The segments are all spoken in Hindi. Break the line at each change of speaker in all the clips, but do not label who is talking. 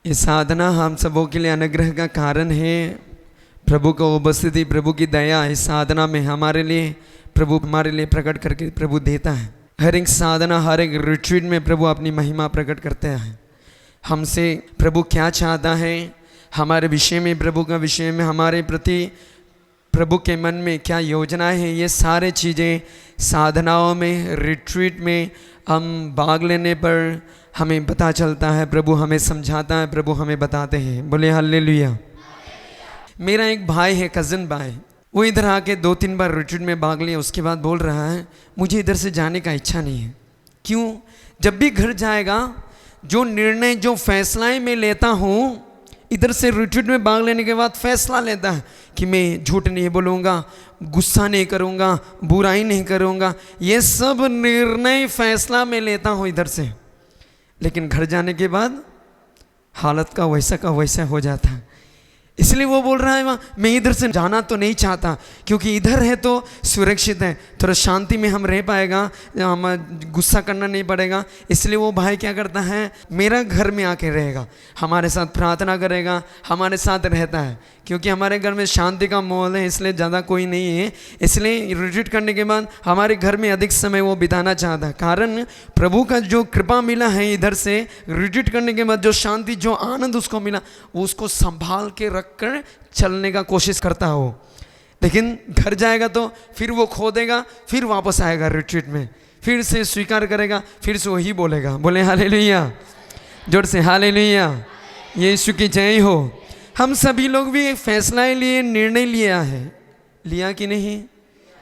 ये साधना हम सबों के लिए अनुग्रह का कारण है। प्रभु का उपस्थिति, प्रभु की दया इस साधना में हमारे लिए, प्रभु हमारे लिए प्रकट करके प्रभु देता है। हर एक साधना, हर एक रिट्रीट में प्रभु अपनी महिमा प्रकट करते हैं। हमसे प्रभु क्या चाहता है, हमारे विषय में, प्रभु का विषय में, हमारे प्रति प्रभु के मन में क्या योजनाएं हैं, ये सारे चीज़ें साधनाओं में, रिट्रीट में हम भाग लेने पर हमें पता चलता है। प्रभु हमें समझाता है, प्रभु हमें बताते हैं। बोले हालेलुया। मेरा एक भाई है, कज़न भाई, वो इधर आके 2-3 बार रिट्रीट में भाग लिया। उसके बाद बोल रहा है मुझे इधर से जाने का इच्छा नहीं है। क्यों? जब भी घर जाएगा, जो निर्णय, जो फैसलाएं मैं लेता हूँ, इधर से रिट्रीट में भाग लेने के बाद फैसला लेता है कि मैं झूठ नहीं बोलूँगा, गुस्सा नहीं करूँगा, बुराई नहीं करूँगा। ये सब निर्णय, फैसला मैं लेता हूँ इधर से, लेकिन घर जाने के बाद हालत का वैसा हो जाता है। इसलिए वो बोल रहा है मैं इधर से जाना तो नहीं चाहता, क्योंकि इधर है तो सुरक्षित है, थोड़ा शांति में हम रह पाएगा, हम गुस्सा करना नहीं पड़ेगा। इसलिए वो भाई क्या करता है, मेरा घर में आके रहेगा, हमारे साथ प्रार्थना करेगा, हमारे साथ रहता है, क्योंकि हमारे घर में शांति का माहौल है, इसलिए ज़्यादा कोई नहीं है। इसलिए रिट्रीट करने के बाद हमारे घर में अधिक समय वो बिताना चाहता है। कारण प्रभु का जो कृपा मिला है, इधर से रिट्रीट करने के बाद जो शांति, जो आनंद उसको मिला, वो उसको संभाल के रख कर चलने का कोशिश करता हो। लेकिन घर जाएगा तो फिर वो खो देगा, फिर वापस आएगा रिट्रीट में, फिर से स्वीकार करेगा, फिर से वही बोलेगा। बोले हालेलुया, जोर से हालेलुया, यीशु की जय हो। हम सभी लोग भी एक फैसला लिए, निर्णय लिया कि नहीं?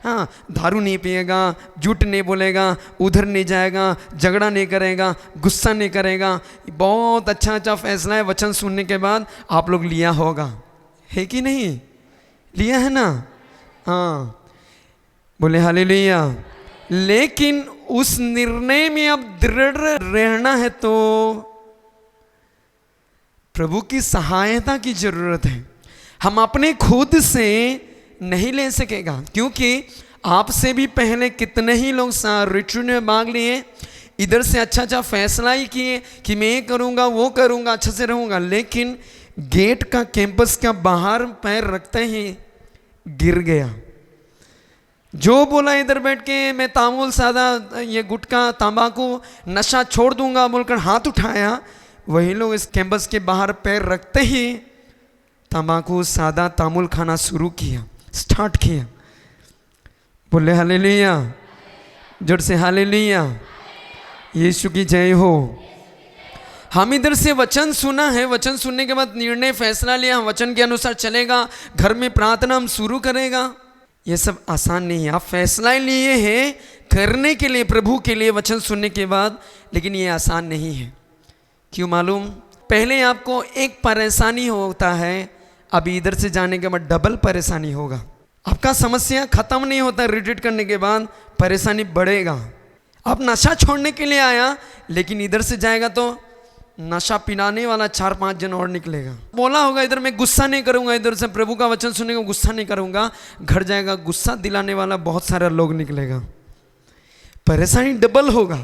हाँ, दारू नहीं पिएगा, झूठ नहीं बोलेगा, उधर नहीं जाएगा, झगड़ा नहीं करेगा, गुस्सा नहीं करेगा। बहुत अच्छा फैसला है। वचन सुनने के बाद आप लोग लिया होगा, है कि नहीं? लिया है ना? हाँ, बोले हालेलुया। लेकिन उस निर्णय में अब दृढ़ रहना है तो प्रभु की सहायता की जरूरत है। हम अपने खुद से नहीं ले सकेगा, क्योंकि आपसे भी पहले कितने ही लोग रिट्रीट में भाग लिए, इधर से अच्छा फैसला ही किए कि मैं ये करूँगा, वो करूँगा, अच्छे से रहूँगा, लेकिन गेट का, कैंपस का बाहर पैर रखते ही गिर गया। जो बोला इधर बैठ के मैं तामुल, सादा, ये गुटखा, तंबाकू, नशा छोड़ दूंगा बोलकर हाथ उठाया, वही लोग इस कैंपस के बाहर पैर रखते ही तंबाकू, सादा, तामुल खाना शुरू किया, स्टार्ट किया। बोले हालेलुया, जोर से हालेलुया, यीशु की जय हो। हम इधर से वचन सुना है, वचन सुनने के बाद निर्णय, फैसला लिया, हम वचन के अनुसार चलेगा, घर में प्रार्थना हम शुरू करेगा। ये सब आसान नहीं है। आप फैसला लिए हैं करने के लिए, प्रभु के लिए, वचन सुनने के बाद, लेकिन ये आसान नहीं है। क्यों मालूम? पहले आपको एक परेशानी होता है, अभी इधर से जाने के बाद डबल परेशानी होगा। आपका समस्या खत्म नहीं होता, रिट्रीट करने के बाद परेशानी बढ़ेगा। आप नशा छोड़ने के लिए आया, लेकिन इधर से जाएगा तो नशा पिलाने वाला 4-5 जन और निकलेगा। बोला होगा इधर मैं गुस्सा नहीं करूंगा, इधर से प्रभु का वचन सुनने को गुस्सा नहीं करूंगा, घर जाएगा गुस्सा दिलाने वाला बहुत सारा लोग निकलेगा, परेशानी डबल होगा।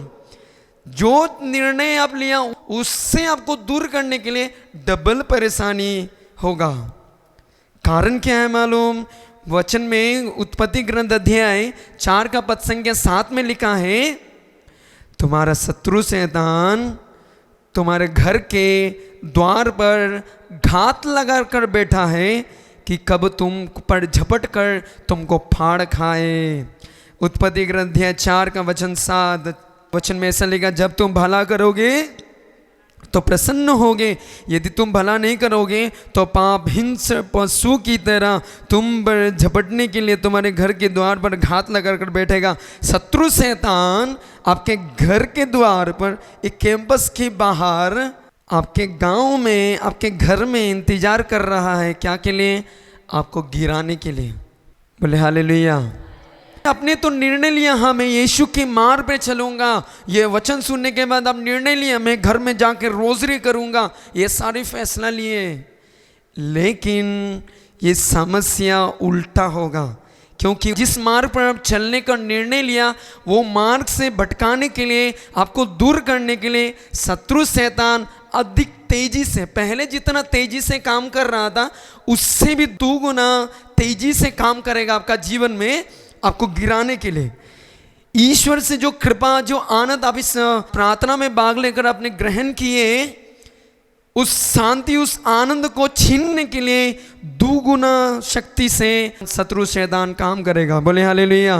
जो निर्णय आप लिया उससे आपको दूर करने के लिए डबल परेशानी होगा। कारण क्या है मालूम? वचन में उत्पत्ति ग्रंथ अध्याय 4 का पद संख्या 7 में लिखा है, तुम्हारा शत्रु शैतान तुम्हारे घर के द्वार पर घात लगा कर बैठा है कि कब तुम पर झपट कर तुमको फाड़ खाए। उत्पत्ति ग्रंथ अध्याय 4 का वचन 7 वचन में ऐसा लिखा, जब तुम भला करोगे तो प्रसन्न होगे, यदि तुम भला नहीं करोगे तो पाप हिंस्र पशु की तरह तुम पर झपटने के लिए तुम्हारे घर के द्वार पर घात लगा कर बैठेगा। शत्रु शैतान आपके घर के द्वार पर, एक कैंपस के बाहर, आपके गांव में, आपके घर में इंतजार कर रहा है। क्या के लिए? आपको गिराने के लिए। बोले हालेलुया। आपने तो निर्णय लिया, हाँ मैं यीशु के मार्ग पे चलूंगा। ये वचन सुनने के बाद आप निर्णय लिया, मैं घर में जाकर रोजरी करूंगा, ये सारे फैसला लिए, लेकिन ये समस्या उल्टा होगा। क्योंकि जिस मार्ग पर आप चलने का निर्णय लिया, वो मार्ग से भटकाने के लिए, आपको दूर करने के लिए शत्रु शैतान अधिक तेजी से, पहले जितना तेजी से काम कर रहा था उससे भी 2 गुना तेजी से काम करेगा आपका जीवन में, आपको गिराने के लिए। ईश्वर से जो कृपा, जो आनंद आप इस प्रार्थना में भाग लेकर आपने ग्रहण किए, उस शांति, उस आनंद को छीनने के लिए 2 गुना शक्ति से शत्रु शैतान काम करेगा। बोले हालेलुया।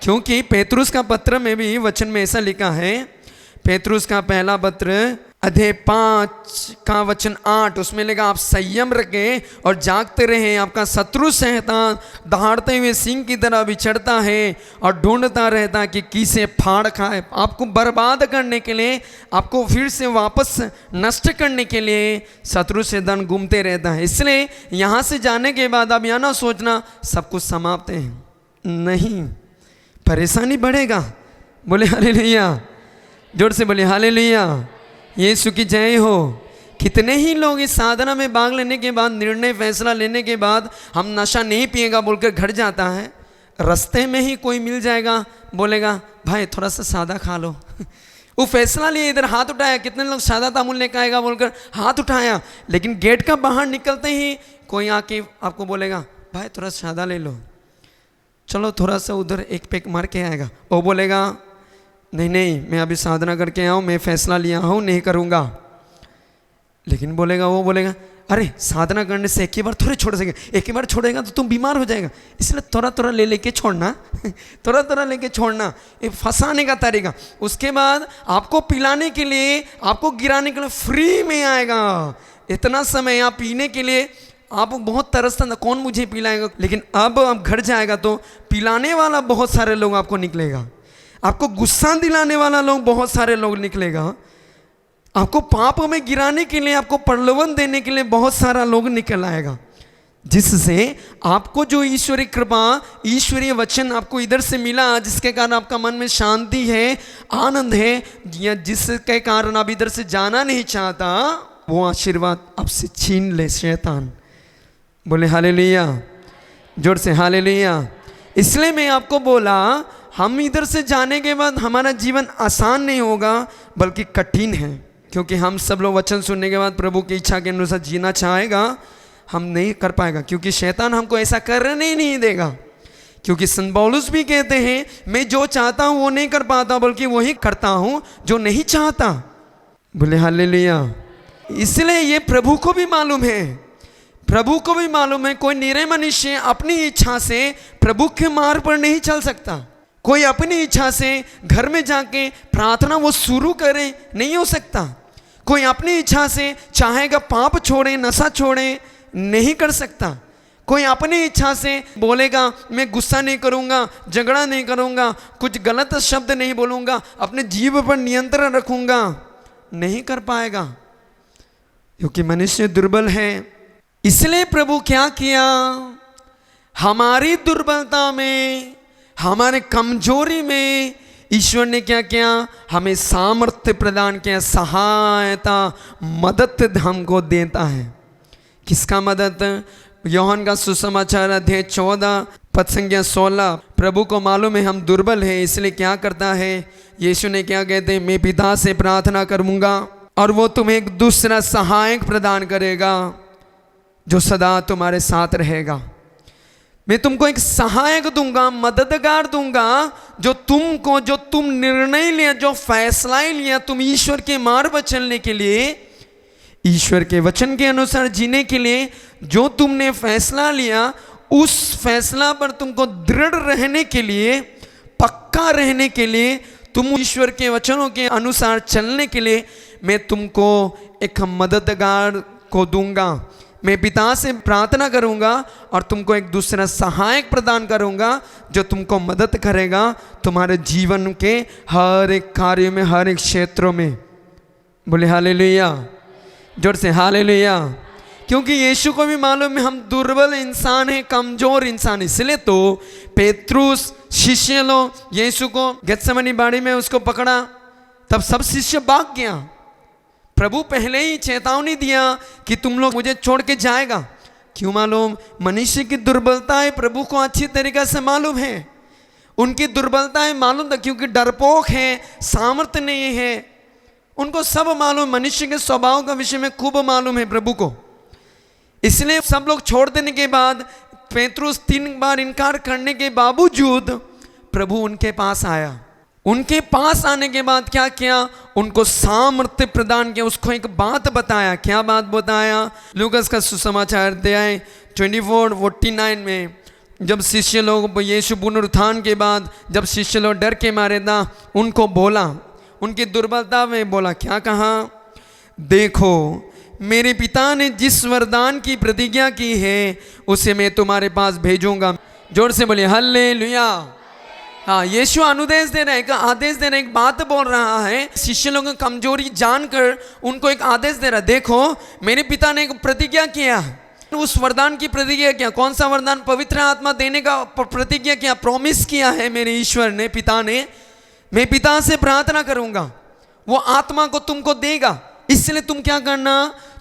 क्योंकि पेतरुस का पत्र में भी वचन में ऐसा लिखा है, पेतरुस का पहला पत्र अध्याय 5 का वचन 8, उसमें लिखा आप संयम रखें और जागते रहें, आपका शत्रु शैतान दहाड़ते हुए सिंह की तरह विचरता है और ढूंढता रहता है कि किसे फाड़ खाए। आपको बर्बाद करने के लिए, आपको फिर से वापस नष्ट करने के लिए शत्रु शैतान घूमते रहता है। इसलिए यहाँ से जाने के बाद आप यह ना सोचना सब कुछ समाप्त है, नहीं, परेशानी बढ़ेगा। बोले हालेलुया, जोर से बोले हालेलुया, यीशु की जय हो। कितने ही लोग इस साधना में भाग लेने के बाद, निर्णय फैसला लेने के बाद हम नशा नहीं पिएगा बोलकर घर जाता है, रास्ते में ही कोई मिल जाएगा, बोलेगा भाई थोड़ा सा सादा खा लो। वो फैसला लिए, इधर हाथ उठाया, कितने लोग सादा तामुल लेकर आएगा बोलकर हाथ उठाया, लेकिन गेट का बाहर निकलते ही कोई आके आपको बोलेगा भाई थोड़ा सादा ले लो, चलो थोड़ा सा उधर एक पैक मार के आएगा। वो बोलेगा नहीं नहीं, मैं अभी साधना करके आऊँ, मैं फैसला लिया हूँ, नहीं करूँगा। लेकिन वो बोलेगा अरे साधना करने से एक ही बार थोड़े छोड़ सके, एक ही बार छोड़ेगा तो तुम बीमार हो जाएगा, इसलिए थोड़ा थोड़ा लेके छोड़ना, थोड़ा थोड़ा लेके छोड़ना, ये फंसाने का तरीका। उसके बाद आपको पिलाने के लिए, आपको गिराने के लिए फ्री में आएगा। इतना समय आप पीने के लिए आप बहुत तरसता था, कौन मुझे पिलाएगा, लेकिन अब आप घर जाएगा तो पिलाने वाला बहुत सारे लोग आपको निकलेगा, आपको गुस्सा दिलाने वाला लोग बहुत सारे लोग निकलेगा, आपको पाप में गिराने के लिए, आपको प्रलोभन देने के लिए बहुत सारा लोग निकल आएगा, जिससे आपको जो ईश्वरीय कृपा, ईश्वरीय वचन आपको इधर से मिला, जिसके कारण आपका मन में शांति है, आनंद है, या जिसके कारण आप इधर से जाना नहीं चाहता, वो आशीर्वाद आपसे छीन ले शैतान। बोले हालेलुया, जोर से हालेलुया। इसलिए मैं आपको बोला, हम इधर से जाने के बाद हमारा जीवन आसान नहीं होगा बल्कि कठिन है, क्योंकि हम सब लोग वचन सुनने के बाद प्रभु की इच्छा के अनुसार जीना चाहेगा, हम नहीं कर पाएगा, क्योंकि शैतान हमको ऐसा करने ही नहीं देगा। क्योंकि संत पौलुस भी कहते हैं मैं जो चाहता हूँ वो नहीं कर पाता, बल्कि वही करता हूँ जो नहीं चाहता। बोले हालेलुया। इसलिए ये प्रभु को भी मालूम है, प्रभु को भी मालूम है, कोई निरे मनुष्य अपनी इच्छा से प्रभु के मार्ग पर नहीं चल सकता। कोई अपनी इच्छा से घर में जाके प्रार्थना वो शुरू करे, नहीं हो सकता। कोई अपनी इच्छा से चाहेगा पाप छोड़े, नशा छोड़े, नहीं कर सकता। कोई अपनी इच्छा से बोलेगा मैं गुस्सा नहीं करूँगा, झगड़ा नहीं करूँगा, कुछ गलत शब्द नहीं बोलूँगा, अपने जीव पर नियंत्रण रखूँगा, नहीं कर पाएगा, क्योंकि मनुष्य दुर्बल है। इसलिए प्रभु क्या किया, हमारी दुर्बलता में, हमारे कमजोरी में ईश्वर ने क्या किया, हमें सामर्थ्य प्रदान किया, सहायता, मदद हमको देता है। किसका मदद? यूहन्ना का सुसमाचार अध्याय 14 पद संख्या 16। प्रभु को मालूम है हम दुर्बल हैं, इसलिए क्या करता है, यीशु ने क्या कहते हैं, मैं पिता से प्रार्थना करूँगा और वो तुम्हें एक दूसरा सहायक प्रदान करेगा जो सदा तुम्हारे साथ रहेगा। मैं तुमको एक सहायक दूंगा, मददगार दूंगा, जो तुम निर्णय लिया, जो फैसला लिया, तुम ईश्वर के मार्ग पर चलने के लिए, ईश्वर के वचन के अनुसार जीने के लिए जो तुमने फैसला लिया, उस फैसला पर तुमको दृढ़ रहने के लिए, पक्का रहने के लिए, तुम ईश्वर के वचनों के अनुसार चलने के लिए मैं तुमको एक मददगार को दूंगा। मैं पिता से प्रार्थना करूंगा और तुमको एक दूसरा सहायक प्रदान करूंगा जो तुमको मदद करेगा तुम्हारे जीवन के हर एक कार्य में, हर एक क्षेत्रों में। बोले हालेलुया, जोर से हालेलुया। क्योंकि यीशु को भी मालूम है हम दुर्बल इंसान हैं, कमजोर इंसान। इसलिए तो पेतरुस शिष्य लोग यीशु को गेत्सेमनी बाड़ी में उसको पकड़ा, तब सब शिष्य भाग गया। प्रभु पहले ही चेतावनी दिया कि तुम लोग मुझे छोड़ के जाएगा। क्यों मालूम? मनुष्य की दुर्बलताएं प्रभु को अच्छी तरीके से मालूम है। उनकी दुर्बलताएं मालूम था, क्योंकि डरपोक है, सामर्थ्य नहीं है, उनको सब मालूम, मनुष्य के स्वभाव का विषय में खूब मालूम है प्रभु को। इसलिए सब लोग छोड़ देने के बाद पेतरुस 3 बार इनकार करने के बावजूद प्रभु उनके पास आया। उनके पास आने के बाद क्या किया, उनको सामर्थ्य प्रदान किया, उसको एक बात बताया। क्या बात बताया? लूकास का सुसमाचार अध्याय 24:49 में जब शिष्य लोग यीशु पुनरुत्थान के बाद जब शिष्य लोग डर के मारे था, उनको बोला, उनकी दुर्बलता में बोला, क्या कहा? देखो मेरे पिता ने जिस वरदान की प्रतिज्ञा की है उसे मैं तुम्हारे पास भेजूंगा। जोर से बोलिए हालेलुया। हाँ, यीशु अनुदेश दे रहा है, आदेश दे रहा है, एक बात बोल रहा है। शिष्य लोगों की कमजोरी जानकर उनको एक आदेश दे रहा है, देखो मेरे पिता ने एक प्रतिज्ञा किया है। उस वरदान की प्रतिज्ञा किया। कौन सा वरदान? पवित्र आत्मा देने का प्रतिज्ञा किया, प्रॉमिस किया है मेरे ईश्वर ने, पिता ने। मैं पिता से प्रार्थना करूंगा, वो आत्मा को तुमको देगा। इसलिए तुम क्या करना,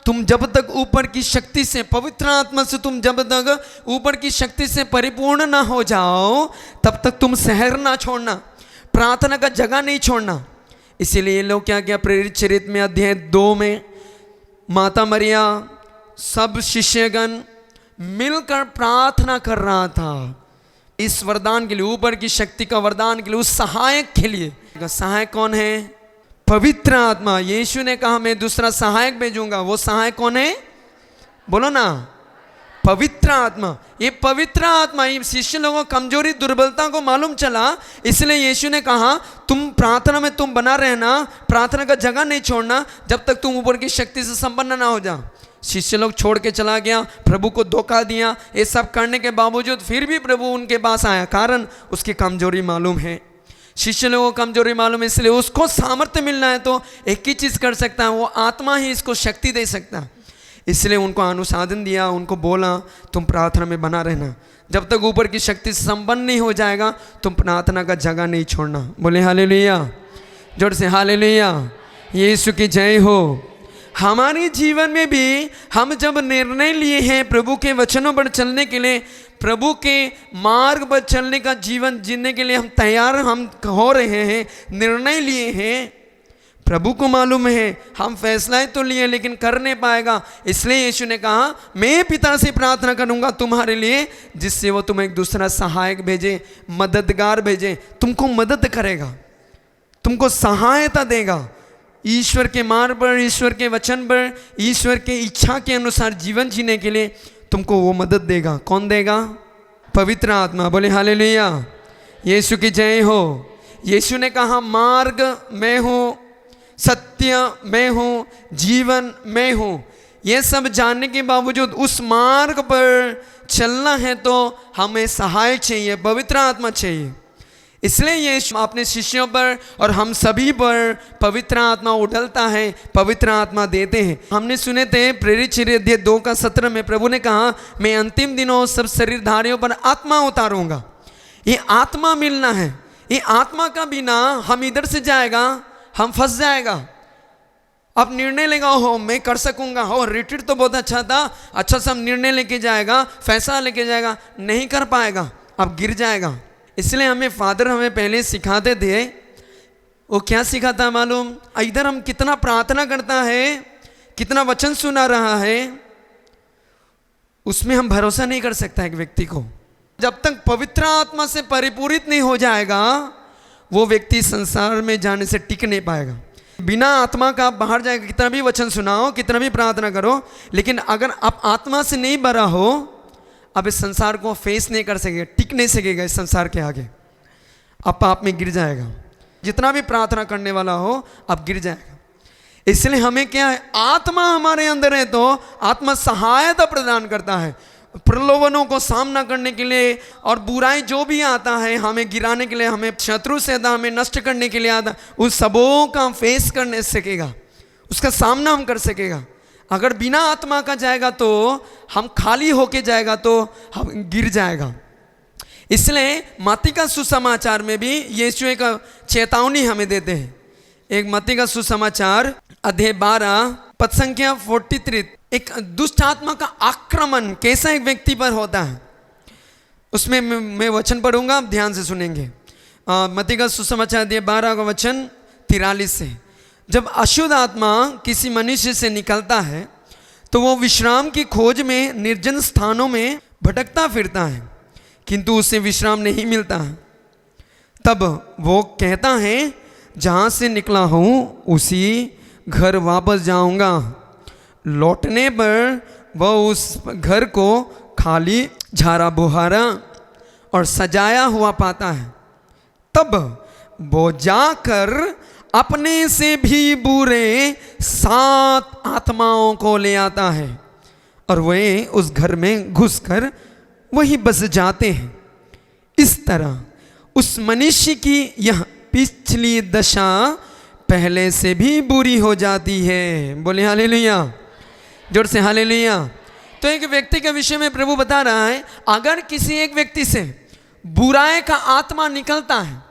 तुम जब तक ऊपर की शक्ति से, पवित्र आत्मा से तुम जब तक ऊपर की शक्ति से परिपूर्ण ना हो जाओ तब तक तुम शहर ना छोड़ना, प्रार्थना का जगह नहीं छोड़ना। इसीलिए ये लोग क्या किया, प्रेरित चरित्र में अध्याय 2 में माता मरिया सब शिष्यगण मिलकर प्रार्थना कर रहा था इस वरदान के लिए, ऊपर की शक्ति का वरदान के लिए, उस सहायक के लिए। सहायक कौन है? पवित्र आत्मा। यीशु ने कहा मैं दूसरा सहायक भेजूंगा। वो सहायक कौन है? बोलो ना, पवित्र आत्मा। ये पवित्र आत्मा, ये शिष्य लोगों को कमजोरी दुर्बलता को मालूम चला, इसलिए यीशु ने कहा तुम प्रार्थना में तुम बना रहना, प्रार्थना का जगह नहीं छोड़ना जब तक तुम ऊपर की शक्ति से संपन्न ना हो जा। शिष्य लोग छोड़ के चला गया, प्रभु को धोखा दिया। ये सब करने के बावजूद फिर भी प्रभु उनके पास आया, कारण उसकी कमजोरी मालूम है। शिष्य लोगों को कमजोरी मालूम है, इसलिए उसको सामर्थ्य मिलना है तो एक ही चीज़ कर सकता है, वो आत्मा ही इसको शक्ति दे सकता है। इसलिए उनको अनुसाधन दिया, उनको बोला तुम प्रार्थना में बना रहना, जब तक ऊपर की शक्ति से संपन्न नहीं हो जाएगा तुम प्रार्थना का जगह नहीं छोड़ना। बोले हालेलुया, जोर से हालेलुया, यीशु की जय हो। हमारे जीवन में भी हम जब निर्णय लिए हैं प्रभु के वचनों पर चलने के लिए, प्रभु के मार्ग पर चलने का जीवन जीने के लिए हम तैयार हम हो रहे हैं, निर्णय लिए हैं, प्रभु को मालूम है हम फैसला तो लिए लेकिन कर नहीं पाएगा। इसलिए यीशु ने कहा मैं पिता से प्रार्थना करूंगा तुम्हारे लिए, जिससे वो तुम्हें एक दूसरा सहायक भेजे, मददगार भेजे, तुमको मदद करेगा, तुमको सहायता देगा। ईश्वर के मार्ग पर, ईश्वर के वचन पर, ईश्वर के इच्छा के अनुसार जीवन जीने के लिए तुमको वो मदद देगा। कौन देगा? पवित्र आत्मा। बोले हालेलुया, यीशु की जय हो। यीशु ने कहा मार्ग मैं हूँ, सत्य मैं हूँ, जीवन मैं हूँ। ये सब जानने के बावजूद उस मार्ग पर चलना है तो हमें सहाय चाहिए, पवित्र आत्मा चाहिए। इसलिए यीशु अपने शिष्यों पर और हम सभी पर पवित्र आत्मा उड़लता है, पवित्र आत्मा देते हैं। हमने सुने थे प्रेरित चरित्र 2:17 में प्रभु ने कहा मैं अंतिम दिनों सब शरीरधारियों पर आत्मा उतारूंगा। ये आत्मा मिलना है, ये आत्मा का बिना हम इधर से जाएगा, हम फंस जाएगा। अब निर्णय लेगा हो मैं कर सकूंगा, हो रिट्रीट तो बहुत अच्छा था, अच्छा सा निर्णय लेके जाएगा, फैसला लेके जाएगा, नहीं कर पाएगा, अब गिर जाएगा। इसलिए हमें फादर हमें पहले सिखाते थे, वो क्या सिखाता मालूम? इधर हम कितना प्रार्थना करता है, कितना वचन सुना रहा है, उसमें हम भरोसा नहीं कर सकता एक व्यक्ति को। जब तक पवित्र आत्मा से परिपूरित नहीं हो जाएगा वो व्यक्ति संसार में जाने से टिक नहीं पाएगा। बिना आत्मा का आप बाहर जाएगा, कितना भी वचन सुनाओ, कितना भी प्रार्थना करो, लेकिन अगर आप आत्मा से नहीं भरा हो अब इस संसार को फेस नहीं कर सकेगा, टिक नहीं सकेगा इस संसार के आगे, अब आप में गिर जाएगा। जितना भी प्रार्थना करने वाला हो अब गिर जाएगा। इसलिए हमें क्या है, आत्मा हमारे अंदर है तो आत्मा सहायता प्रदान करता है प्रलोभनों को सामना करने के लिए, और बुराई जो भी आता है हमें गिराने के लिए, हमें शत्रु से आता, हमें नष्ट करने के लिए आता, उस सबों का हम फेस करने सकेगा, उसका सामना हम कर सकेगा। अगर बिना आत्मा का जाएगा तो हम खाली होके जाएगा तो हम गिर जाएगा। इसलिए मत्ती का सुसमाचार में भी यीशु एक चेतावनी हमें देते हैं। एक मत्ती का सुसमाचार अध्याय 12 पद संख्या 43, एक दुष्ट आत्मा का आक्रमण कैसा एक व्यक्ति पर होता है, उसमें मैं वचन पढ़ूंगा, आप ध्यान से सुनेंगे। मत्ती का सुसमाचार अध्याय 12 का वचन 43 से। जब अशुद्ध आत्मा किसी मनुष्य से निकलता है तो वो विश्राम की खोज में निर्जन स्थानों में भटकता फिरता है, किंतु उसे विश्राम नहीं मिलता है। तब वो कहता है, जहाँ से निकला हूँ उसी घर वापस जाऊँगा। लौटने पर वह उस घर को खाली, झाड़ा बुहारा और सजाया हुआ पाता है। तब वो जाकर अपने से भी बुरे 7 आत्माओं को ले आता है और वे उस घर में घुसकर वहीं बस जाते हैं। इस तरह उस मनुष्य की यह पिछली दशा पहले से भी बुरी हो जाती है। बोले हालेलुया, जोर से हालेलुया। तो एक व्यक्ति के विषय में प्रभु बता रहा है, अगर किसी एक व्यक्ति से बुराई का आत्मा निकलता है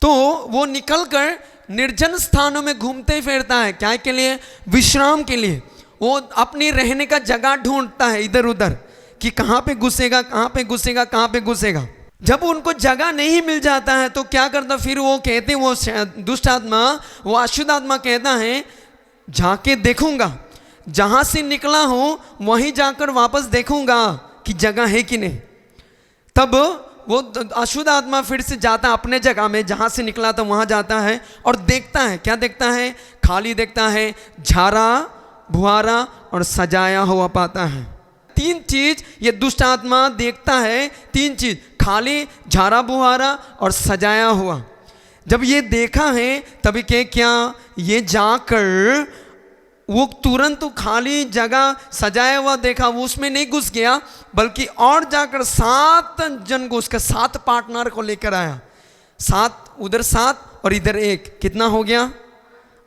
तो वो निकलकर निर्जन स्थानों में घूमते फिरता है। क्या के लिए? विश्राम के लिए। वो अपनी रहने का जगह ढूंढता है इधर उधर कि कहाँ पे घुसेगा, कहाँ पे घुसेगा, कहाँ पे घुसेगा। जब उनको जगह नहीं मिल जाता है तो क्या करता, फिर वो कहते, वो दुष्ट आत्मा, वो अशुद्ध आत्मा कहता है, जाके देखूंगा, जहाँ से निकला हूँ वहीं जाकर वापस देखूंगा कि जगह है कि नहीं। तब वो अशुद्ध आत्मा फिर से जाता है अपने जगह में, जहाँ से निकला था वहाँ जाता है और देखता है। क्या देखता है? खाली देखता है, झाड़ा बुहारा और सजाया हुआ पाता है। 3 चीज ये दुष्ट आत्मा देखता है, 3 चीज, खाली, झाड़ा बुहारा और सजाया हुआ। जब ये देखा है तभी क्या ये जाकर वो तुरंत तो खाली जगह सजाया हुआ देखा, वो उसमें नहीं घुस गया, बल्कि और जाकर 7 जन को, उसका 7 पार्टनर को लेकर आया। 7 उधर 7 और इधर 1, कितना हो गया?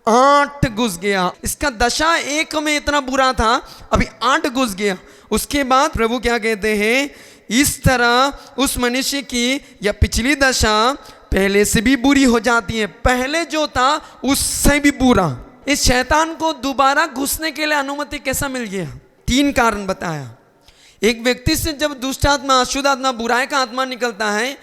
8 घुस गया। इसका दशा 1 में इतना बुरा था, अभी 8 घुस गया। उसके बाद प्रभु क्या कहते हैं, इस तरह उस मनुष्य की या पिछली दशा पहले से भी बुरी हो जाती है। पहले जो था उससे भी बुरा। इस शैतान को दोबारा घुसने के लिए अनुमति कैसा मिल गया? 3 कारण बताया। एक व्यक्ति से जब दुष्ट आत्मा, अशुद्ध आत्मा, बुराई का आत्मा निकलता है,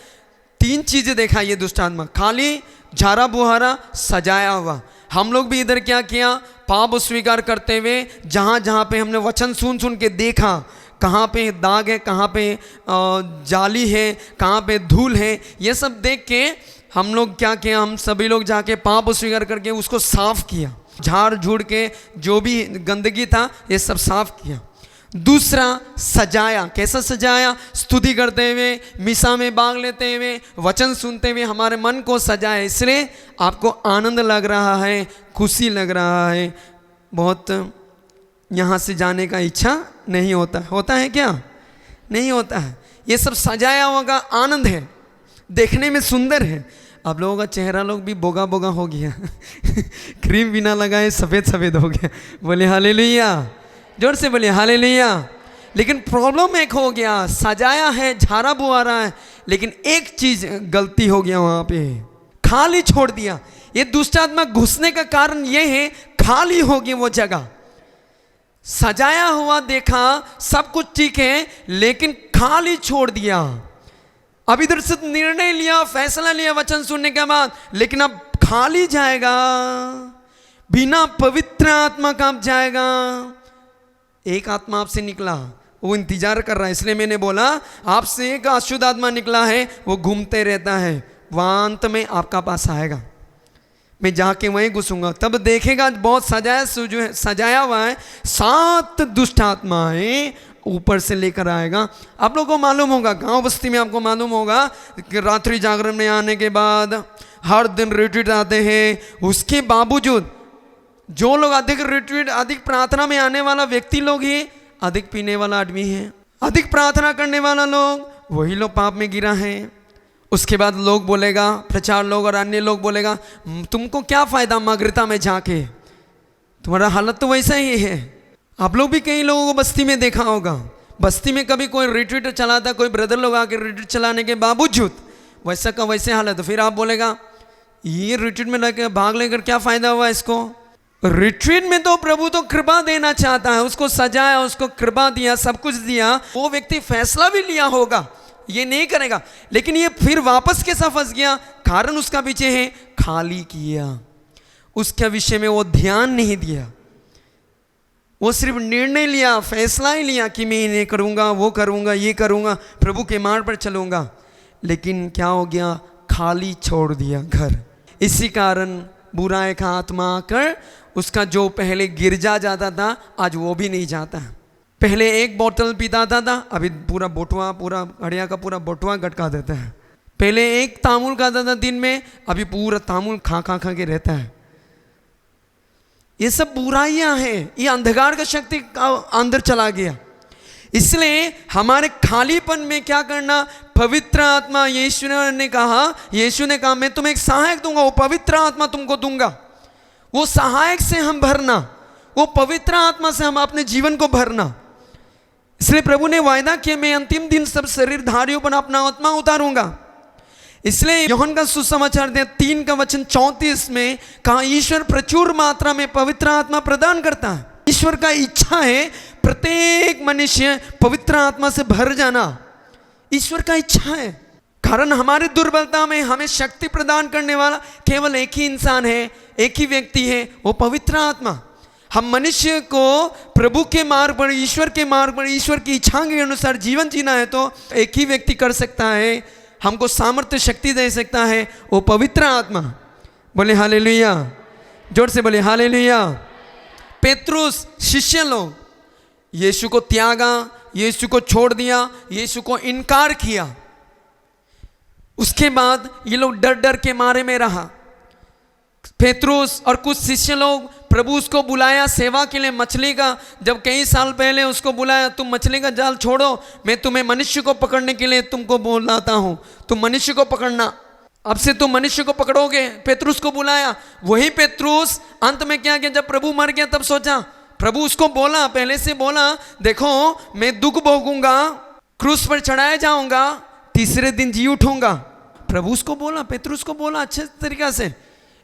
3 चीजें देखा ये दुष्ट आत्मा, खाली, झाड़ा बुहारा, सजाया हुआ। हम लोग भी इधर क्या किया, पाप स्वीकार करते हुए जहाँ जहाँ पे हमने वचन सुन सुन के देखा, कहाँ पे दाग है, कहाँ पे जाली है, कहाँ पे धूल है, ये सब देख के हम लोग क्या किया, हम सभी लोग जाके पाप स्वीकार करके उसको साफ किया, झाड़ झूड़ के जो भी गंदगी था ये सब साफ किया। दूसरा, सजाया। कैसा सजाया? स्तुति करते हुए, मिसा में भाग लेते हुए, वचन सुनते हुए हमारे मन को सजाया। इसलिए आपको आनंद लग रहा है, खुशी लग रहा है, बहुत यहाँ से जाने का इच्छा नहीं होता। होता है क्या? नहीं होता है। ये सब सजाया हुआ का आनंद है, देखने में सुंदर है। अब लोगों का चेहरा लोग भी बोगा बोगा हो गया क्रीम बिना लगाए सफ़ेद सफ़ेद हो गया। बोले हालेलुया, जोर से बोले हालेलुया। लेकिन प्रॉब्लम एक हो गया, सजाया है, झाड़ा बुहारा है, लेकिन एक चीज गलती हो गया, वहां पे खाली छोड़ दिया। ये दुष्ट आत्मा घुसने का कारण ये है, खाली हो गई वो जगह। सजाया हुआ देखा, सब कुछ ठीक है, लेकिन खाली छोड़ दिया। अब इधर से निर्णय लिया, फैसला लिया वचन सुनने के बाद, लेकिन अब खाली जाएगा, बिना पवित्र आत्मा का अब जाएगा। एक आत्मा आपसे निकला, वो इंतजार कर रहा है। इसलिए मैंने बोला, आपसे एक अशुद्ध आत्मा निकला है, वो घूमते रहता है, वहां अंत में आपका पास आएगा। मैं जाके वहीं घुसूंगा, तब देखेगा बहुत सजाया हुआ है, 7 दुष्ट आत्माएं ऊपर से लेकर आएगा। आप लोगों को मालूम होगा, गांव बस्ती में आपको मालूम होगा कि रात्रि जागरण में आने के बाद हर दिन रिट्रीट आते हैं। उसके बावजूद जो लोग अधिक रिट्रीट, अधिक प्रार्थना में आने वाला व्यक्ति लोग ही अधिक पीने वाला आदमी है। अधिक प्रार्थना करने वाला लोग, वही लोग पाप में गिरा है। उसके बाद लोग बोलेगा, प्रचार लोग और अन्य लोग बोलेगा, तुमको क्या फायदा मगरता में जाके, तुम्हारा हालत तो वैसा ही है। आप लोग भी कई लोगों को बस्ती में देखा होगा, बस्ती में कभी कोई रिट्रीट चलाता, कोई ब्रदर लोग आके रिट्रीट चलाने के बावजूद वैसा का वैसे हालत, तो फिर आप बोलेगा ये रिट्रीट में लेकर भाग लेकर क्या फायदा हुआ इसको। रिट्रीट में तो प्रभु तो कृपा देना चाहता है, उसको सजाया, उसको कृपा दिया, सब कुछ दिया, वो व्यक्ति फैसला भी लिया होगा, ये नहीं करेगा, लेकिन ये फिर वापस कैसा फंस गया, कारण उसका पीछे है, खाली किया। उसके विषय में वो ध्यान नहीं दिया। वो सिर्फ निर्णय लिया, फैसला ही लिया कि मैं इन्हें करूँगा, वो करूँगा, ये करूँगा, प्रभु के मार्ग पर चलूँगा। लेकिन क्या हो गया? खाली छोड़ दिया घर। इसी कारण बुराई का आत्मा आकर उसका जो पहले गिरजा जाता था, आज वो भी नहीं जाता। पहले एक बोतल पीता था, अभी पूरा बोटवा, पूरा हड़िया का पूरा बोटवा गटका देता है। पहले एक तामुल खाता था दिन में, अभी पूरा तामुल खा के रहता है। ये सब बुराइयां हैं, ये अंधकार का शक्ति अंदर चला गया। इसलिए हमारे खालीपन में क्या करना? पवित्र आत्मा, यीशु ने कहा मैं तुम्हें एक सहायक दूंगा, वो पवित्र आत्मा तुमको दूंगा। वो सहायक से हम भरना, वो पवित्र आत्मा से हम अपने जीवन को भरना। इसलिए प्रभु ने वायदा किया, मैं अंतिम दिन सब शरीरधारियों पर अपना आत्मा उतारूंगा। इसलिए यूहन्ना का सुसमाचार 3 का वचन 34 में कहा, ईश्वर प्रचुर मात्रा में पवित्र आत्मा प्रदान करता है। ईश्वर का इच्छा है प्रत्येक मनुष्य पवित्र आत्मा से भर जाना। ईश्वर का इच्छा है, कारण हमारी दुर्बलता में हमें शक्ति प्रदान करने वाला केवल एक ही इंसान है, एक ही व्यक्ति है, वो पवित्र आत्मा। हम मनुष्य को प्रभु के मार्ग पर, ईश्वर के मार्ग पर, ईश्वर की इच्छा के अनुसार जीवन जीना है तो एक ही व्यक्ति कर सकता है, हमको सामर्थ्य शक्ति दे सकता है, वो पवित्र आत्मा। बोले हालेलुया, जोर से बोले हालेलुया। पेत्रुस शिष्य लोग यीशु को त्यागा, यीशु को छोड़ दिया, यीशु को इनकार किया। उसके बाद ये लोग डर डर के मारे में रहा। पेत्रुस और कुछ शिष्य लोग, प्रभु उसको बुलाया सेवा के लिए मछली का, जब कई साल पहले उसको बुलाया, तुम मछली का जाल छोड़ो, मैं तुम्हें मनुष्य को पकड़ने के लिए तुमको बुलाता हूँ, तुम मनुष्य को पकड़ना, अब से तुम मनुष्य को पकड़ोगे। पेत्रुस को बुलाया। वही पेत्रुस अंत में क्या किया? जब प्रभु मर गया तब सोचा, प्रभु उसको बोला, पहले से बोला, देखो मैं दुख भोगूंगा, क्रूस पर चढ़ाया जाऊंगा, तीसरे दिन जी उठूंगा। प्रभु उसको बोला, पेत्रुस को बोला अच्छे तरीका से,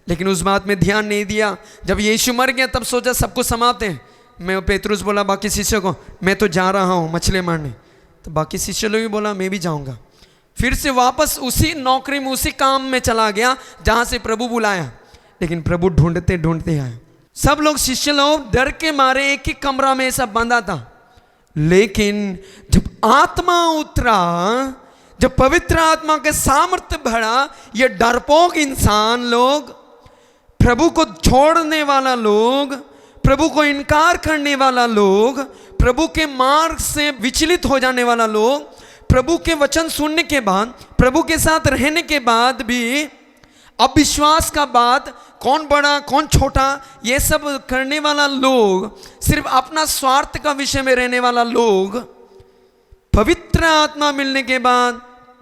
लेकिन उस बात में ध्यान नहीं दिया। जब यीशु मर गया तब सोचा सबको समाप्त है। मैं पेत्रुस बोला बाकी शिष्यों को, मैं तो जा रहा हूँ मछली मारने, तो बाकी शिष्य लोग भी बोला मैं भी जाऊँगा। फिर से वापस उसी नौकरी में, उसी काम में चला गया जहाँ से प्रभु बुलाया। लेकिन प्रभु ढूंढते ढूंढते आए। सब लोग, शिष्य लोग डर के मारे एक ही कमरा में सब बंधा था। लेकिन जब आत्मा उतरा, जब पवित्र आत्मा के सामर्थ्य बढ़ा, ये डरपोक इंसान लोग, प्रभु को छोड़ने वाला लोग, प्रभु को इनकार करने वाला लोग, प्रभु के मार्ग से विचलित हो जाने वाला लोग, प्रभु के वचन सुनने के बाद, प्रभु के साथ रहने के बाद भी अविश्वास का बात, कौन बड़ा कौन छोटा, ये सब करने वाला लोग, सिर्फ अपना स्वार्थ का विषय में रहने वाला लोग, पवित्र आत्मा मिलने के बाद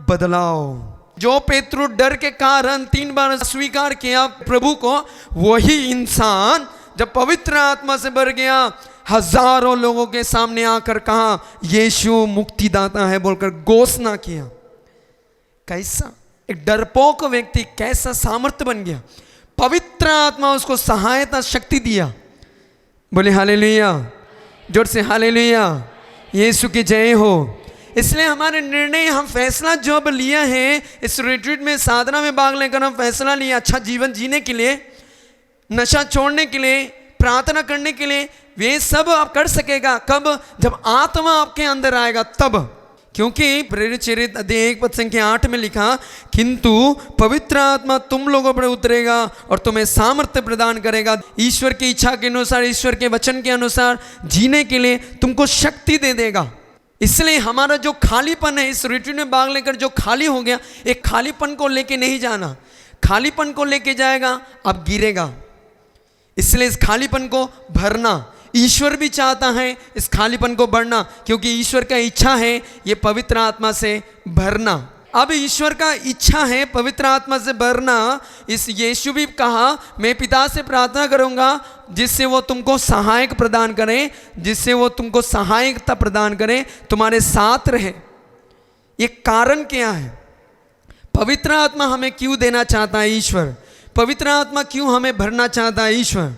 बदलाव। जो पेत्रु डर के कारण 3 बार स्वीकार किया प्रभु को, वही इंसान जब पवित्र आत्मा से भर गया, हजारों लोगों के सामने आकर कहा यीशु मुक्तिदाता है बोलकर घोषणा किया। कैसा एक डरपोक व्यक्ति कैसा सामर्थ्य बन गया। पवित्र आत्मा उसको सहायता शक्ति दिया। बोले हालेलुया, जोर से हालेलुया, यीशु की जय हो। इसलिए हमारे निर्णय, हम फैसला जो अब लिया है इस रिट्रीट में, साधना में भाग लेकर हम फैसला लिया अच्छा जीवन जीने के लिए, नशा छोड़ने के लिए, प्रार्थना करने के लिए, वे सब आप कर सकेगा कब? जब आत्मा आपके अंदर आएगा तब। क्योंकि प्रेरित चरित्र अध्याय 1 पद संख्या 8 में लिखा, किंतु पवित्र आत्मा तुम लोगों पर उतरेगा और तुम्हें सामर्थ्य प्रदान करेगा, ईश्वर की इच्छा के अनुसार, ईश्वर के वचन के अनुसार जीने के लिए तुमको शक्ति दे देगा। इसलिए हमारा जो खालीपन है, इस रिट्रीट में भाग लेकर जो खाली हो गया, एक खालीपन को लेके नहीं जाना। खालीपन को लेके जाएगा अब गिरेगा। इसलिए इस खालीपन को भरना, ईश्वर भी चाहता है इस खालीपन को भरना, क्योंकि ईश्वर का इच्छा है ये पवित्र आत्मा से भरना। अब ईश्वर का इच्छा है पवित्र आत्मा से भरना। इस यीशु भी कहा, मैं पिता से प्रार्थना करूंगा जिससे वो तुमको सहायक प्रदान करे, जिससे वो तुमको सहायकता प्रदान करे, तुम्हारे साथ रहे। ये कारण क्या है? पवित्र आत्मा हमें क्यों देना चाहता है ईश्वर? पवित्र आत्मा क्यों हमें भरना चाहता है ईश्वर?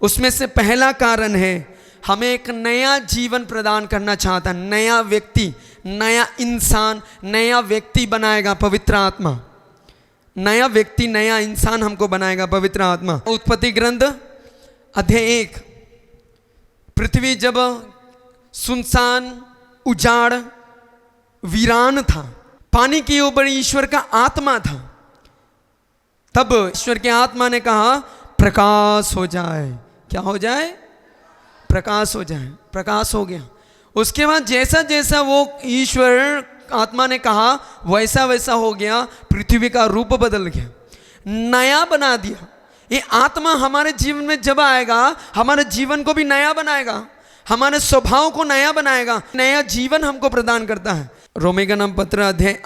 उसमें से पहला कारण है, हमें एक नया जीवन प्रदान करना चाहता है। नया व्यक्ति, नया इंसान, नया व्यक्ति बनाएगा पवित्र आत्मा। नया व्यक्ति, नया इंसान हमको बनाएगा पवित्र आत्मा। उत्पत्ति ग्रंथ अध्याय 1। पृथ्वी जब सुनसान, उजाड़, वीरान था, पानी के ऊपर ईश्वर का आत्मा था, तब ईश्वर के आत्मा ने कहा प्रकाश हो जाए। क्या हो जाए? प्रकाश हो जाए। प्रकाश हो गया। उसके बाद जैसा जैसा वो ईश्वर आत्मा ने कहा वैसा वैसा हो गया। पृथ्वी का रूप बदल गया, नया बना दिया। ये आत्मा हमारे जीवन में जब आएगा, हमारे जीवन को भी नया बनाएगा, हमारे स्वभाव को नया बनाएगा, नया जीवन हमको प्रदान करता है। रोमी का नाम पत्र अध्याय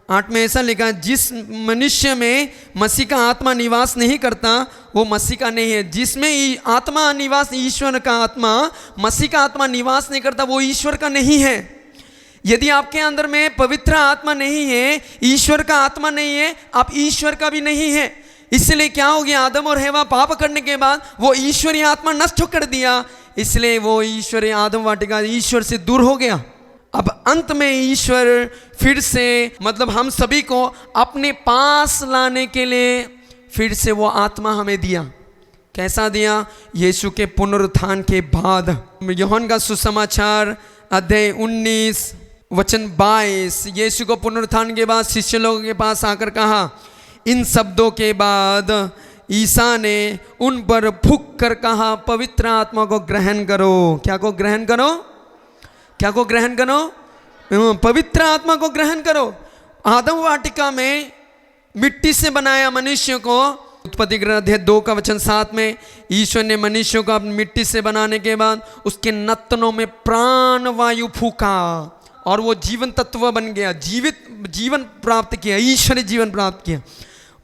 8 में ऐसा लिखा, जिस मनुष्य में मसीह का आत्मा निवास नहीं करता वो मसीह का नहीं है। जिसमें आत्मा निवास, ईश्वर का आत्मा, मसीह का आत्मा निवास नहीं करता वो ईश्वर का नहीं है। यदि आपके अंदर में पवित्र आत्मा नहीं है, ईश्वर का आत्मा नहीं है, आप ईश्वर का भी नहीं है। इसलिए क्या हो गया? आदम और हेवा पाप करने के बाद वो ईश्वरीय आत्मा नष्ट कर दिया, इसलिए वो ईश्वरीय आदम वाटिका ईश्वर से दूर हो गया। अब अंत में ईश्वर फिर से, मतलब हम सभी को अपने पास लाने के लिए फिर से वो आत्मा हमें दिया। कैसा दिया? यीशु के पुनरुत्थान के बाद। यूहन्ना का सुसमाचार अध्याय 19 वचन 22, यीशु को पुनरुत्थान के बाद शिष्य लोगों के पास आकर कहा, इन शब्दों के बाद ईसा ने उन पर फूंक कर कहा, पवित्र आत्मा को ग्रहण करो। क्या को ग्रहण करो? क्या को ग्रहण करो? पवित्र आत्मा को ग्रहण करो। आदम वाटिका में मिट्टी से बनाया मनुष्य को, उत्पत्ति ग्रंथ अध्याय 2 का वचन 7 में ईश्वर ने मनुष्य को अपनी मिट्टी से बनाने के बाद उसके नतनों में प्राण वायु फूका और वो जीवन तत्व बन गया, जीवन प्राप्त किया, ईश्वरीय जीवन प्राप्त किया।